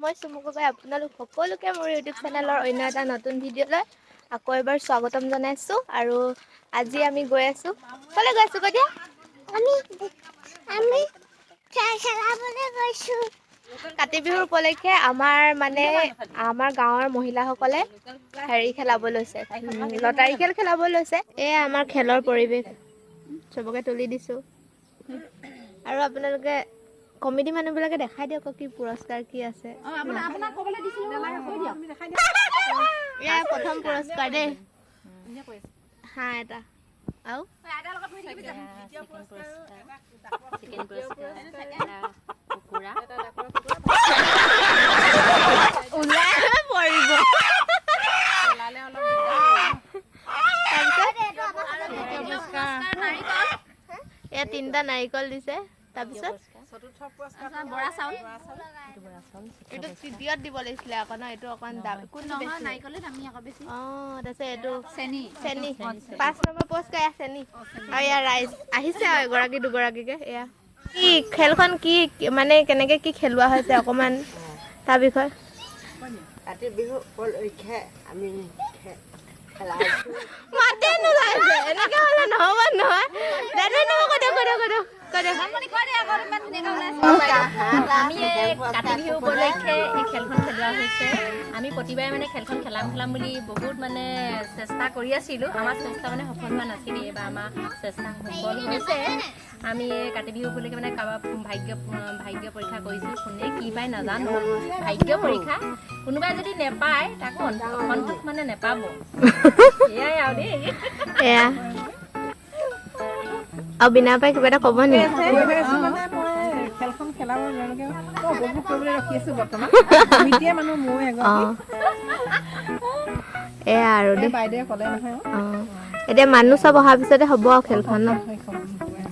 মই চুমুকুবাই আপোনালোক সকলোকে মোৰ ইউটিউব চেনেলৰ অন্য এটা নতুন ভিডিঅ'লৈ আকৌ এবাৰ স্বাগতম জনাইছোঁ আৰু আজি আমি গৈ আছোঁ ক'লৈ গৈ আছোঁ কৈ দিয়া আমি খেলাবলৈ গৈছোঁ কাতি বিহুৰ উপলক্ষে আমাৰ গাঁৱৰ মহিলাসকলে হেৰি খেলাব লৈছে লটাৰী খেল খেলাব লৈছে এয়া আমাৰ খেলৰ পৰিৱেশ চবকে তুলি দিছোঁ আৰু আপোনালোকে কমিটি মানুহবিলাকে দেখাই দিয়ক কি পুৰস্কাৰ কি আছে প্ৰথম পুৰস্কাৰ দেই হাঁহ এটা আৰু এয়া 3টা নাৰিকল দিছে তাৰপিছত বৰা চাউল এইটো তৃতীয়ত দিব লাগিছিলে আকৌ ন এইটো অকণ দাম নাৰিকলৰ দামী আকৌ বেছি তাৰপিছত এইটো চেনি 5 নম্বৰ পুৰস্কাৰ এয়া চেনি আৰু এয়া ৰাইজ আহিছে আৰু এগৰাকী দুগৰাকীকে এয়া কি খেলখন কি মানে কেনেকে কি খেলোৱা হৈছে অকণমান তাৰ বিষয়ে কাতি বিহু উপলক্ষে আমি মাতে নোলাইছে এনেকে হ'লে নহ'ব নহয় দাদা নহ'ব আমি কাতি বিহু উপলক্ষে এই খেলখন খেলোৱা হৈছে আমি প্ৰতিবাৰে মানে খেলখন খেলাম বুলি বহুত মানে চেষ্টা কৰি আছিলোঁ আমাৰ চেষ্টা মানে সফল হোৱা নাছিল এইবাৰ আমাৰ চেষ্টা সফল হৈছে আমি কাতি বিহু উপলক্ষে মানে কাৰোবাৰ ভাগ্য পৰীক্ষা কৰিছোঁ কোনে কি পায় নাজানো ভাগ্য পৰীক্ষা কোনোবাই যদি নেপায় তাকো সন্তোষ মানে নেপাব এয়াই আৰু দেই এয়া আৰু বিনা পাই কিবা এটা ক'ব নেকি খেলখন খেলাব উপভোগ কৰিবলৈ ৰখি আছো বৰ্তমান কমিটিয়ে মানুহ মই এয়া আৰু দেই বাইদেৱে ক'লে নহয় এতিয়া মানুহ চব অহাৰ পিছতে হ'ব আৰু খেলখন ন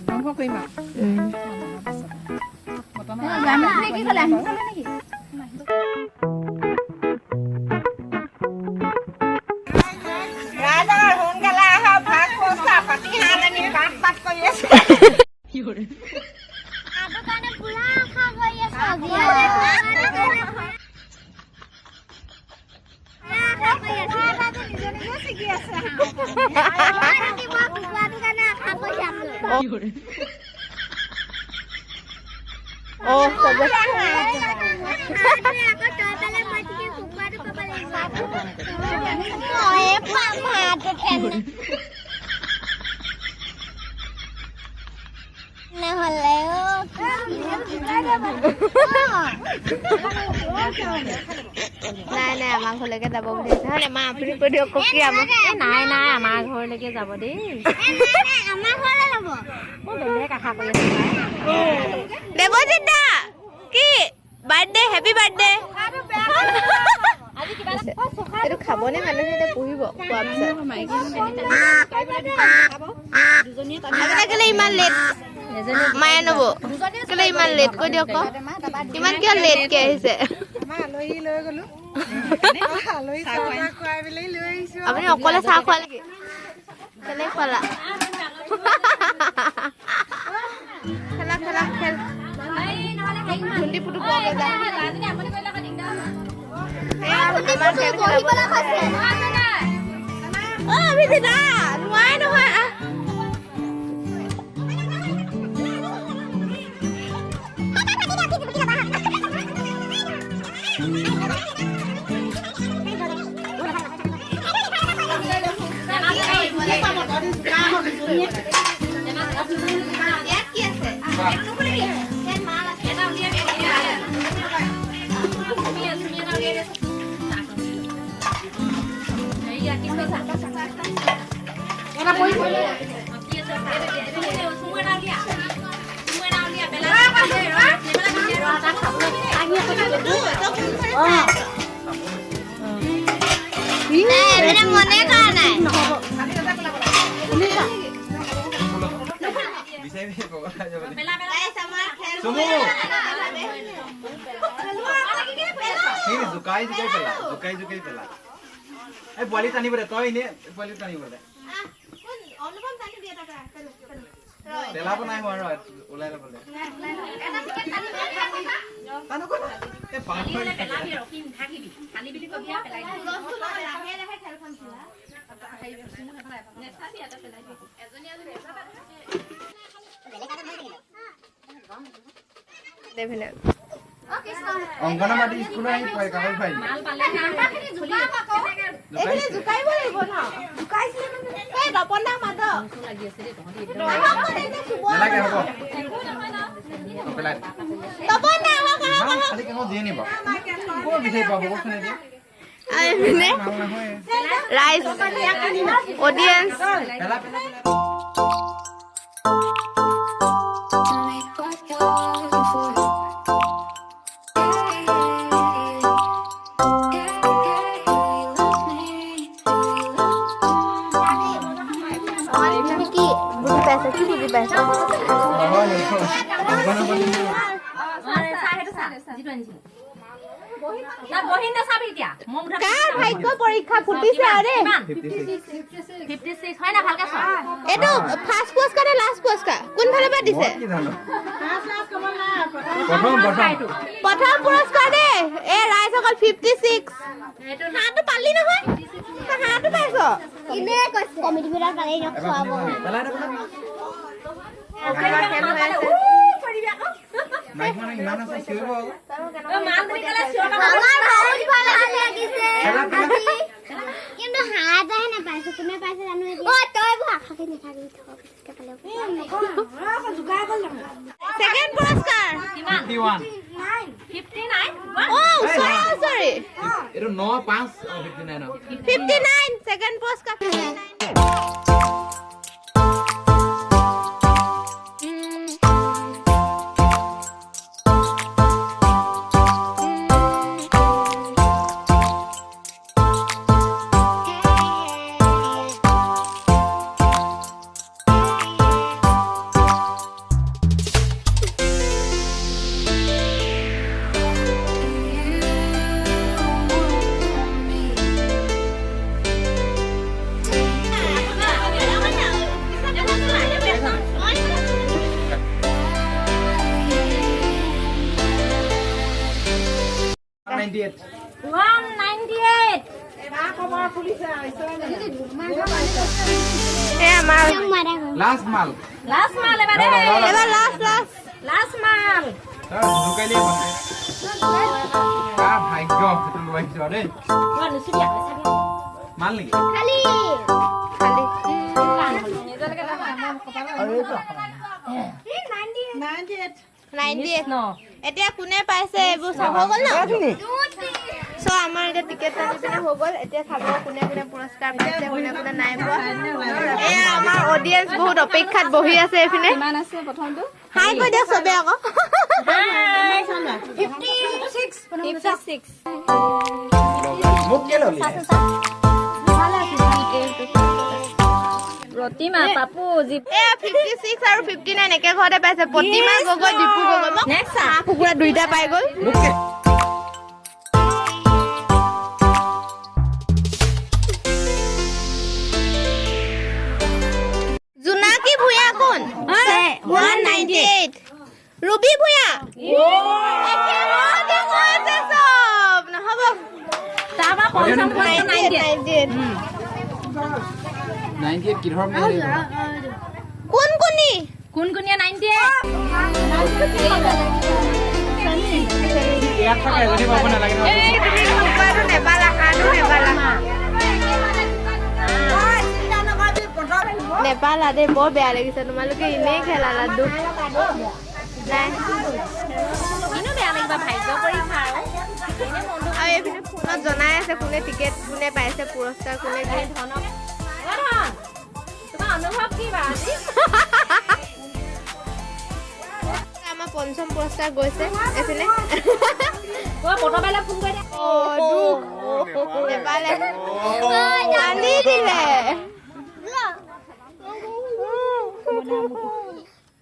আৰম্ভ কৰিম নাই আমাৰ ঘৰলৈকে যাব বুলি মা আপুনি কৈ দিয়ক কি আমাৰ নাই আমাৰ ঘৰলৈকে যাব দেই বেলেগ আশা কৰি আছো দেৱজিৎ দা কি বাৰ্থডে হেপী বাৰ্থডে এইটো খাবনে মানুহে এতিয়া পুহিব খোৱাৰ পিছত আপোনাৰ কেলে ইমান লেট মায়ে নব কেলে ইমান লেট কৈ দিয়ক ইমান কিয় লেটকে আহিছে আপুনি অকলে চাহ খোৱা নেকি কেলে খোৱালা খেল খুন্দি পুটু পোৱাকে যা নোৱাৰে নহয় মনে কৰা নাই জুকাই পেলা এই পোৱালি টানিব দে তই এনে পোৱালি টানিব দে পেলাব নাই হোৱা আৰু ওলাই ল'ব দে অংগনবাদী স্কুলৰ আহি কাগজ পাই নালাগে হ'ব পেলাই খালি কাগজ দিয়ে নিব ক'ত বিচাৰি পাব কচোন এতিয়া ৰাইজ অডিয়েন্স কি বুজি পাইছা ভাগ্য পৰীক্ষা ফুটিছে আৰে এইটো ফাৰ্ষ্ট পুৰস্কাৰ নে লাষ্ট পুৰস্কাৰ কোনফালৰ পৰা দিছে প্ৰথম পুৰস্কাৰ দেই এই ৰাইজসকল 56 হাঁহটো পালি নহয় হাঁহটো পাইছ ইনে কৈছে কমিটি বিৰাট পালি নখুৱাব মাইক মানে ইমান আছে চিঞৰিব কিন্তু হাত আহে নাপাইছো কোনে পাইছে জানো তই আশাকে নাথাকি সেকেন্ড পুৰস্কাৰ 51 সৰি এইটো 9 5 59 59 সেকেন্ড পুৰস্কাৰ লাষ্ট মাল এবাৰ লাষ্ট মাল ঢুকাইলে কাৰ ভাগ্য সেইটো লৈ আহিছ দেই মাল নেকি খালি 98 এতিয়া কোনে পাইছে এইবোৰ চাব গ'ল ন সো আমাৰ এতিয়া টিকেট টানি পিনে হৈ গ'ল এতিয়া চাব কোনে কোনে পুৰস্কাৰ পাইছে কোনে কোনে নাই পোৱা এয়া আমাৰ অডিয়েন্স বহুত অপেক্ষাত বহি আছে এইপিনে কিমান আছে প্ৰথমটো হাই কৈ দিয়ক চবে আকৌ 56 মোক কে ললি প্ৰতিমা পাপু এয়া 56 আৰু 59 একে ঘৰতে পাইছে প্ৰতিমা গগৈ দীপু গগৈ মোক হাঁহ কুকুৰা দুইটা পাই গ'ল মোক কে জোনাকী ভূঞা কোন 198 ৰুবি ভূঞা একে ঘৰতে কৈছে সব নহব তাৰপা পঞ্চম পুৰস্কাৰ 98 কিহৰ মেল কোন কোনি কোনকুনিয়া 98 ইয়াত থকা এজনী পাব নালাগে ন এই তুমি কুকুৰাটো নেপালা হাঁহটো নেপালা নেপালা দেই বৰ বেয়া লাগিছে তোমালোকে এনেই খেলালা দুখ নাই কিনো বেয়া লাগিব ভাগ্য পৰীক্ষা আৰু আৰু এইপিনে ফোনত জনাই আছে কোনে টিকেট কোনে পাইছে পুৰস্কাৰ কোনে কি তোমাৰ অনুভৱ কি বা আজি আমাৰ পঞ্চম পুৰস্কাৰ গৈছে এইপিনে পটবাইলে ফোন কৰি দুখ নেপালে কান্দি দিলে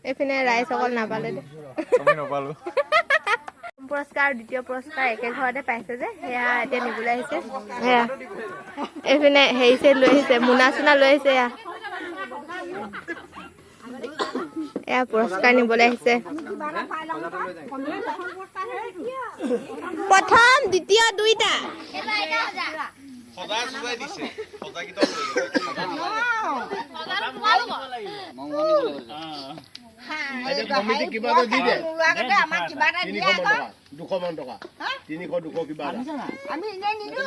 এইপিনে ৰাইজ অকল নাপালে দে পুৰস্কাৰ দ্বিতীয় পুৰস্কাৰ একে ঘৰতে পাইছে যে সেয়া এতিয়া নিবলৈ আহিছে সেয়া এইপিনে হেৰি চেৰি লৈ আহিছে মোনা চোনা লৈ আহিছে এয়া পুৰস্কাৰ নিবলৈ আহিছে প্ৰথম দ্বিতীয় দুইটা কিবা এটা দি দে আমাক কিবা এটা দিয়া 200 মান টকা 300 200 কিবা আমি এনে নিদো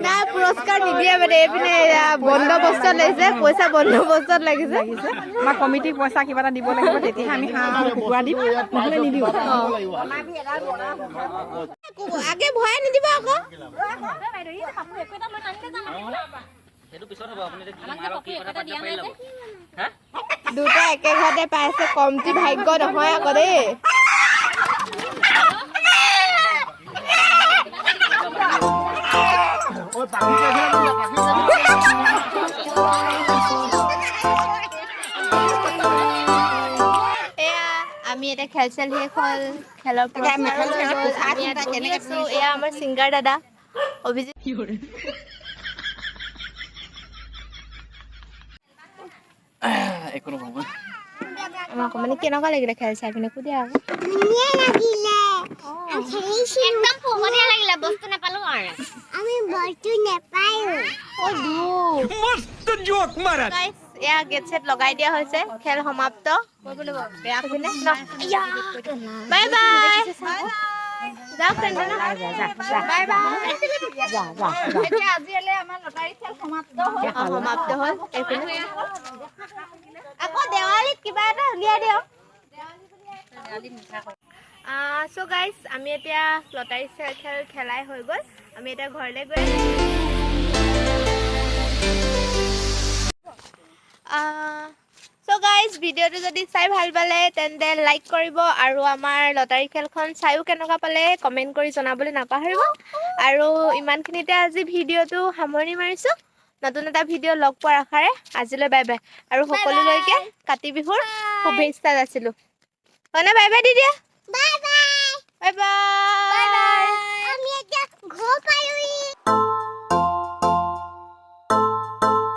না পুৰস্কাৰ নিদিয়ে মানে এইপিনে বন্দবস্ত লৈছে পইচা বন্দবস্তত লাগিছে আমাৰ কমিটিক পইচা কিবা এটা দিব লাগিব তেতিয়াহে আমি হাঁহ কুকুৰা দিম নহ'লে নিদিওঁ আগে ভৰাই নিদিব আকৌ দুটা একে ঘৰতে পাইছে কমটি ভাগ্য নহয় আকৌ দেই আমি এটা খেল চেল শেষ হ'ল খেলৰ এয়া আমাৰ ছিংগাৰ দাদা অভিজিত আমাক মানে কেনেকুৱা লাগিলে খেল চাই পিনে সুধে আকৌ ধুনীয়া লাগিলে একদম ফকনীয়া লাগিলে বস্তু নাপালো আৰু আমি বস্তু নাপালো মস্ত জোক মাৰা গাইস এয়া গেট সেট লগাই দিয়া হৈছে খেল সমাপ্ত বাই বাই যাওক ফ্ৰেণ্ড বাই বাই এতিয়া আজিলে আমাৰ লটাৰী খেল সমাপ্ত হ'ল আকৌ দেৱালীত কিবা এটা উলিয়াই দিয়ক সো গাইস আমি এতিয়া লটাৰী খেল খেলাই হৈ গ'ল আমি এতিয়া ঘৰলৈ গৈ সো গাইস ভিডিওটো যদি চাই ভাল পালে তেন্তে লাইক কৰিব আৰু আমাৰ লটাৰী খেলখন চাইও কেনেকুৱা পালে কমেন্ট কৰি জনাবলৈ নাপাহৰিব আৰু ইমানখিনিতে আজি ভিডিওটো সামৰণি মাৰিছো নতুন এটা ভিডিও লগ পোৱাৰ আশাৰে আজিলৈ বাই বাই আৰু সকলোলৈকে কাতি বিহুৰ শুভেচ্ছা যাচিলো হয়নে বাই বাই দিদি বাই বাই বাই বাই আমি এতিয়া ঘৰ পালোহি